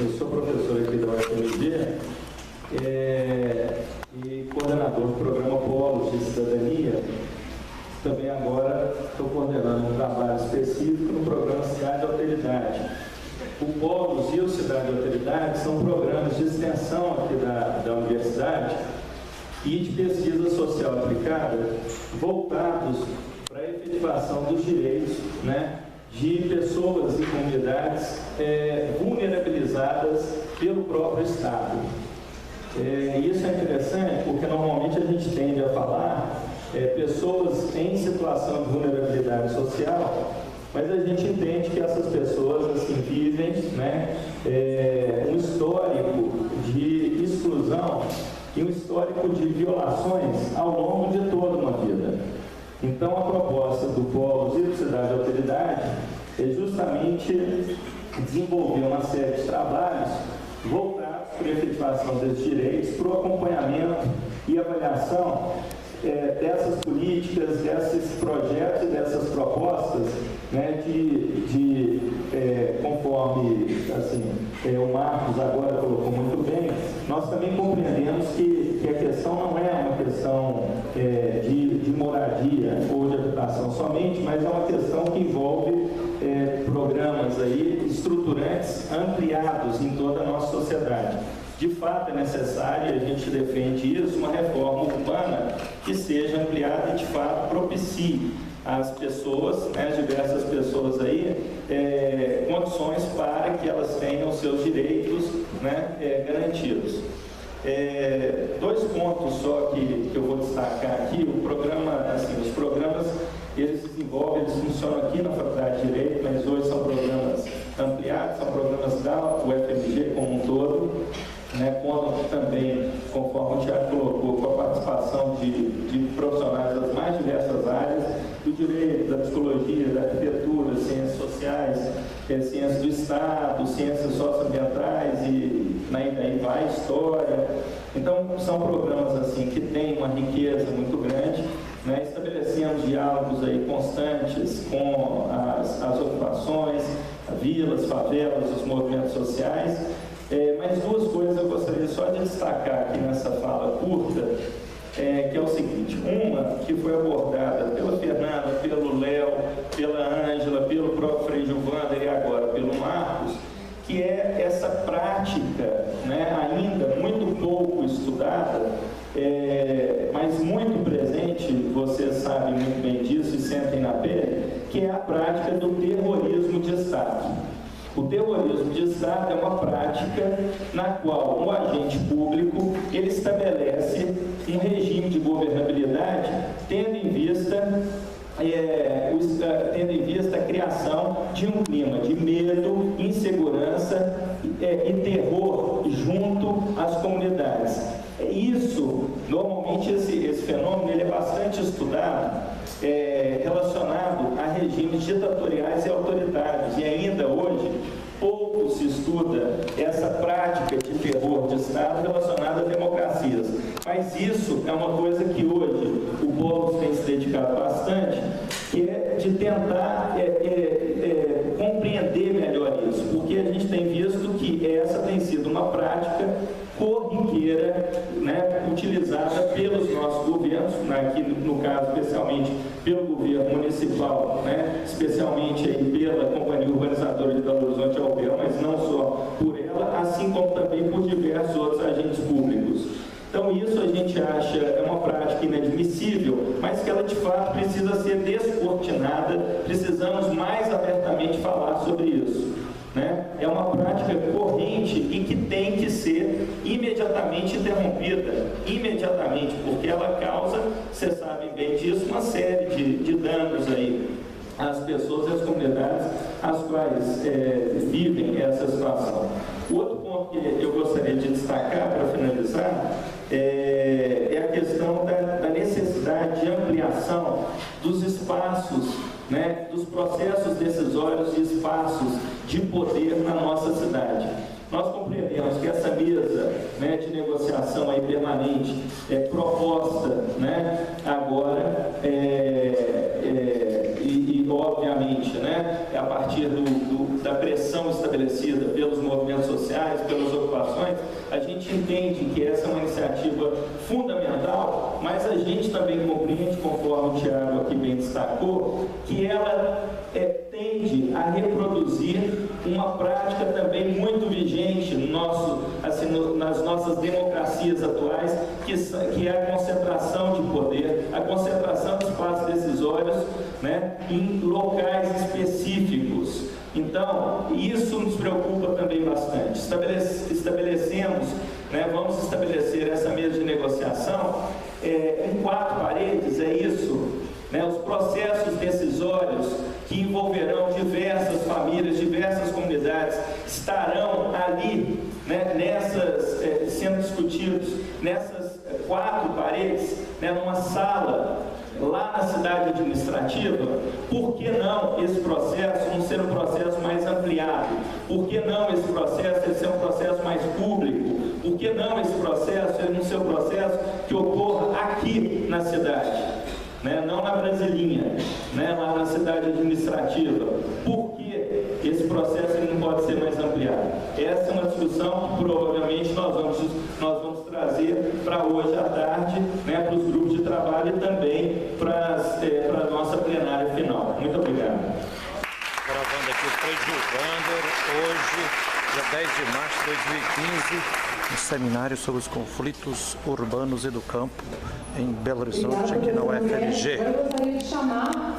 Eu sou professor aqui da UFMG e coordenador do programa Polos de Cidadania. Também agora estou coordenando um trabalho específico no programa Cidade e Alteridade. O Polos e o Cidade e Alteridade são programas de extensão aqui da universidade e de pesquisa social aplicada voltados para a efetivação dos direitos, né, de pessoas e comunidades vulnerabilizadas pelo próprio Estado. Isso é interessante porque normalmente a gente tende a falar pessoas em situação de vulnerabilidade social, mas a gente entende que essas pessoas assim, vivem, né, um histórico de exclusão e um histórico de violações ao longo de toda uma vida. Então, a proposta do Polos e do Cidade e Alteridade é justamente desenvolver uma série de trabalhos voltados para a efetivação desses direitos, para o acompanhamento e avaliação dessas políticas, desses projetos e dessas propostas, né, conforme assim, o Marcos agora colocou muito bem, nós também compreendemos que a questão não é uma questão de moradia ou de habitação somente, mas é uma questão que envolve programas aí estruturantes ampliados em toda a nossa sociedade. De fato, é necessário, e a gente defende isso, uma reforma urbana que seja ampliada e, de fato, propicie às pessoas, né, as diversas pessoas aí, condições para que elas tenham seus direitos, né, garantidos. Dois pontos só que eu vou destacar aqui. O programa, assim, os programas, eles desenvolvem, eles funcionam aqui na Faculdade de Direito, mas hoje são programas ampliados, são programas da UFMG como um todo, né, contam também, conforme o Thiago colocou, com a participação de profissionais das mais diversas áreas, do direito, da psicologia, da arquitetura, ciências sociais, ciências do Estado, ciências socioambientais e daí vai, história. Então, são programas assim que têm uma riqueza muito grande, né, estabelecendo diálogos aí constantes com as ocupações, vilas, favelas, os movimentos sociais. Mas duas coisas eu gostaria só de destacar aqui nessa fala curta, que é o seguinte: uma que foi abordada pela Fernanda, pelo Léo, pela Ângela, pelo próprio Frei Gilvander e agora pelo Marcos, que é essa prática, né, ainda muito pouco estudada, mas muito presente, vocês sabem muito bem disso e sentem na pele, que é a prática do terrorismo de Estado. O terrorismo de Estado é uma prática na qual o agente público ele estabelece um regime de governabilidade tendo em vista a criação de um clima de medo, insegurança e terror junto às comunidades. Isso, normalmente esse fenômeno ele é bastante estudado, relacionado a regimes ditatoriais e autoritários, e ainda hoje pouco se estuda essa prática de terror de Estado relacionada a democracias. Mas isso é uma coisa que hoje o Polos tem se dedicado bastante, que é de tentar compreender melhor isso, porque a gente tem visto que essa tem sido uma prática corriqueira, né, utilizada pelos nossos governos, aqui no caso especialmente pelo governo municipal, né, especialmente aí pela Companhia Urbanizadora de Belo Horizonte Alpeu, mas não só por ela, assim como também por diversos outros agentes públicos. Então isso a gente acha uma prática inadmissível, mas que ela de fato precisa ser descortinada, precisamos mais abertamente falar sobre isso. Né? É uma prática corrente e que tem que ser imediatamente interrompida, imediatamente, porque ela causa, vocês sabem bem disso, uma série de danos aí às pessoas e às comunidades às quais vivem essa situação. O outro ponto que eu gostaria de destacar para finalizar é a questão da necessidade de ampliação dos espaços, né, dos processos decisórios e espaços de poder na nossa cidade. Nós compreendemos que essa mesa, né, de negociação aí permanente proposta, né, agora obviamente, né, a partir da pressão estabelecida pelos movimentos sociais, pelas ocupações, a gente entende que essa é uma iniciativa fundamental, mas a gente também compreende, conforme o Tiago aqui bem destacou, que ela tende a reproduzir uma prática também muito vigente nas nossas democracias atuais, que é a concentração de poder, a concentração de espaços decisórios, né, em locais específicos. Então, isso nos preocupa também bastante. Estabelecemos, né, vamos estabelecer essa mesa de negociação em 4 paredes, é isso, né, os processos decisórios que envolverão diversas famílias, diversas comunidades, estarão ali, né, sendo discutidos nessas 4 paredes, né, numa sala lá na cidade administrativa. Por que não esse processo não ser um processo mais ampliado? Por que não esse processo ser um processo mais público? Por que não esse processo não ser um processo que ocorra aqui na cidade, né? Não na Brasilinha, né? Lá na cidade administrativa? Por que esse processo não pode ser mais ampliado? Essa é uma discussão que provavelmente nós vamos trazer para hoje à tarde, né, para os grupos de trabalho e também para a nossa plenária final. Muito obrigado. Gravando aqui o 3 de Wander, hoje, dia 10 de março de 2015, um seminário sobre os conflitos urbanos e do campo em Belo Horizonte, aqui na UFMG. Eu gostaria de chamar